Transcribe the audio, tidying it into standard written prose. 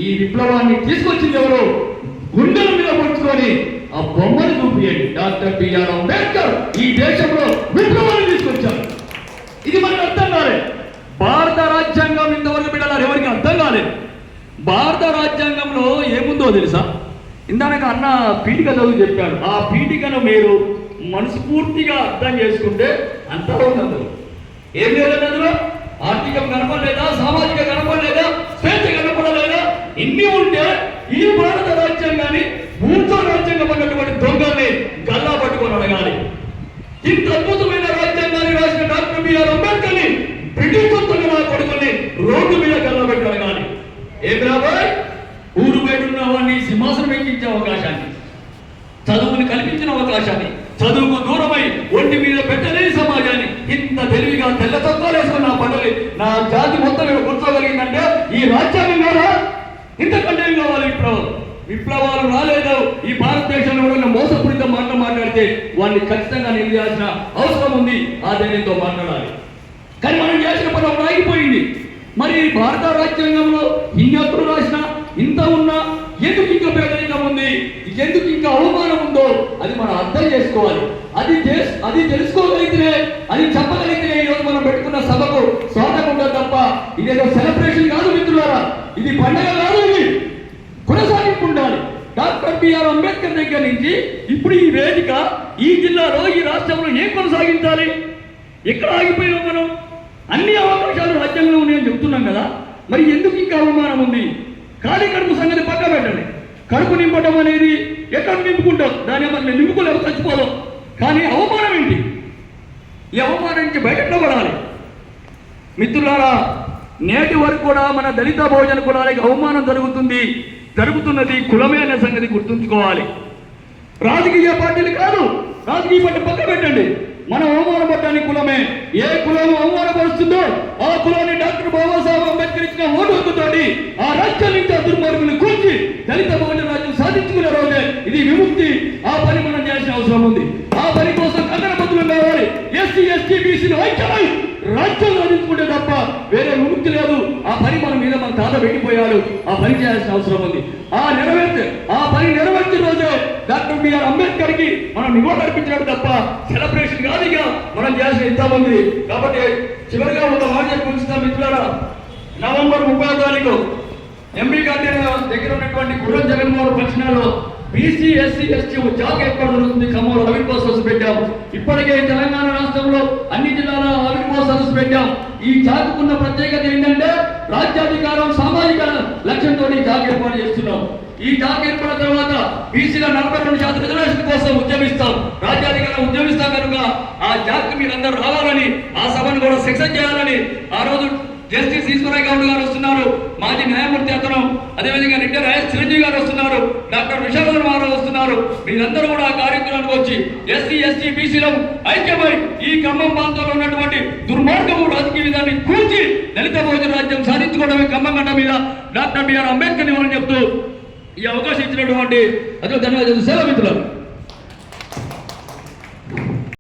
ఈ విప్లవాన్ని తీసుకొచ్చింది ఎవరు? గుండెల మీద పొడుచుకొని ఆ బొమ్మను చూపియండి. డాక్టర్ బిఆర్ అంబేద్కర్ ఈ దేశంలో విప్లవాన్ని తీసుకొచ్చారు. ఇది మనకు అర్థం కాలేదు. భారత రాజ్యాంగం ఇంతవరకు బిడ్డలారు ఎవరికి అర్థం కాలేదు. భారత రాజ్యాంగంలో ఏముందో తెలుసా? ఇందాక అన్న పీఠిక చదువు చెప్పాడు. ఆ పీఠికను మీరు మనస్ఫూర్తిగా అర్థం చేసుకుంటే అంతా ఉన్నది. ఏం లేదండి అందులో? ఆర్థికం కనపడలేదా? సామాజిక కనపడలేదా? స్వేచ్ఛ కనపడలేదా? ఇన్ని ఉంటే ఈ భారత రాజ్యాంగాన్ని మూర్ఖ రాజ్యాంగం అన్నటువంటి దొంగల్ని గల్లా పట్టుకొని అడగాలి. ఇంత అద్భుతమైన రాజ్యాంగాన్ని రాసిన డాక్టర్ బిఆర్ అంబేద్కర్ ని బ్రిటిష్ కొడుకుని రోడ్డు మీద గల్లా పెట్టి అడగాలి. ఏం రాబాయ్, ఊరు బయట ఉన్న వాడిని సింహాసనం ఎక్కించే అవకాశాన్ని, చదువుని కల్పించిన అవకాశాన్ని, చదువుకు దూరమై ఒంటి మీద పెట్టలేని సమాజాన్ని ఇంత తెలివిగా తెల్ల తొక్కలు వేసుకుని నా పడలి నా జాతి మొత్తం కూర్చోగలిగిందంటే ఈ రాజ్యాంగం కదా. ఇంతకంటే ఏం కావాలి? విప్లవాలు రాలేదు. ఈ భారతదేశంలో ఉన్న మోసపూరిత మాటలు మాట్లాడితే వాడిని ఖచ్చితంగా నిలయాల్సిన అవసరం ఉంది. ఆ ధైర్యంతో మాట్లాడాలి. కానీ మనం చేసిన పని ఒకటి ఆగిపోయింది. మరి భారత రాజ్యాంగంలో ఇన్నెప్పుడు రాసినా ఇంత ఉన్నా ఎందుకు ఇంకా పేదరికం ఉంది, ఎందుకు ఇంకా అవమానం ఉందో అది మనం అర్థం చేసుకోవాలి. అది తెలుసుకోగలిగితే, అది చెప్పగలిగితే ఈరోజు మనం పెట్టుకున్న సభకు స్వాగతం ఉండదు తప్ప ఇదేదో సెలబ్రేషన్ కాదు మిత్రులారా. ఇది పండగ కాదు, ఇది కొనసాగింపు ఉండాలి. డాక్టర్ బిఆర్ అంబేద్కర్ దగ్గర నుంచి ఇప్పుడు ఈ వేదిక ఈ జిల్లాలో ఈ రాష్ట్రంలో ఏం కొనసాగించాలి? ఎక్కడ ఆగిపోయాం మనం? అన్ని అవకాశాలు రాజ్యాంగంలో ఉన్నాయని చెప్తున్నాం కదా. మరి ఎందుకు ఇంకా అవమానం ఉంది? ఖాళీ కడుపు సంగతి పక్క పెట్టండి. కడుపు నింపడం అనేది ఎక్కడ నింపుకుంటాం, దాన్ని మనం నింపుకోలేము, చచ్చిపోదాం. కానీ అవమానం ఏంటి? ఈ అవమానం నుంచి బయటలో పడాలి. మిత్రులారా, నేటి వరకు కూడా మన దళిత బహుజన కులాలకి అవమానం జరుగుతున్నది కులమే అనే సంగతి గుర్తుంచుకోవాలి. రాజకీయ పార్టీలు కాదు, రాజకీయ పార్టీ పక్క పెట్టండి. మనం అవమానపడ్డానికి కులమే. ఏ కులం అవమానపరుస్తుందో ఆ కులాన్ని డాక్టర్ బాబాసాహెబ్ అంబేద్కర్ ఇచ్చిన ఓటు హక్కుతోటి ఆ రాజ్యం నుంచి ఆ దుర్మార్గులు కూర్చి దళిత బహుజన రాజ్యం సాధించుకునే రోజే ఇది విముక్తి. ఆ పని మనం చేయాల్సిన అవసరం ఉంది. ఆ పని కోసం కంగనబద్దులు కావాలి. ఎస్సీ ఎస్టీ బీసీలు ఐక్యమై రాజ్యం సాధించుకుంటే తప్ప వేరే విముక్తి లేదు. ఆ పని మన మీద మన తాత పెట్టిపోయాడు. ఆ పని చేయాల్సిన అవసరం ఉంది. ఆ పని నెరవేర్చిన రోజే డాక్టర్ బిఆర్ అంబేద్కర్ కి మనం నివాళులు అర్పించడం తప్ప సెలబ్రేషన్ కాదు ఇక మనం చేయాల్సిన ఇంతమంది. కాబట్టి చివరిగా ఒక మాట చెప్పి మిత్రులారా, నవంబర్ 30వ తారీఖు ఎంపీ గారి దగ్గర ఉన్నటువంటి గుర్రం జగన్మోహన్ ఫంక్షన్లో బీసీ ఎస్సీ ఎస్టీ జాబ్ ఏర్పాటు జరుగుతుంది. ఖమ్మంలో అవిర్భావ సదస్సు పెట్టాం. ఇప్పటికే తెలంగాణ రాష్ట్రంలో అన్ని జిల్లాల అవిర్భావ సదస్సు పెట్టాం. ఈ జాతికున్న ప్రత్యేకత ఏంటంటే రాజ్యాధికారం సామాజిక లక్ష్యంతో ఈ జాబ్ ఏర్పాటు చేస్తున్నాం. ఈ జాబ్ ఏర్పడిన తర్వాత బీసీల 42% రిజర్వేషన్ కోసం ఉద్యమిస్తాం. రాజ్యాధికారం ఉద్యమిస్తాం కనుక ఆ జాబ్కి మీరందరూ రావాలని, ఆ సభను కూడా సక్సెస్ చేయాలని ఆ రోజు జస్టిస్ ఈశ్వరయ్య గౌడ్ గారు వస్తున్నారు, మాజీ న్యాయమూర్తి అతను, అదేవిధంగా రిటైర్ ఐఎస్ చిరంజీవి గారు వస్తున్నారు, డాక్టర్ విశాఖరావు గారు వస్తున్నారు. మీరందరూ కూడా ఆ కార్యక్రమానికి వచ్చి ఎస్సీ ఎస్టీ బీసీలను ఐక్యమై ఈ ఖమ్మం ప్రాంతంలో ఉన్నటువంటి దుర్మార్గము రాజకీయ విధాన్ని కూర్చి దళిత బహుజన రాజ్యం సాధించుకోవడమే ఖమ్మం గడ్డ మీద డాక్టర్ బిఆర్ అంబేద్కర్ ఇవ్వాలని చెప్తూ ఈ అవకాశం ఇచ్చినటువంటి అదే ధన్యవాదాలు. సెలవు మిత్రులు.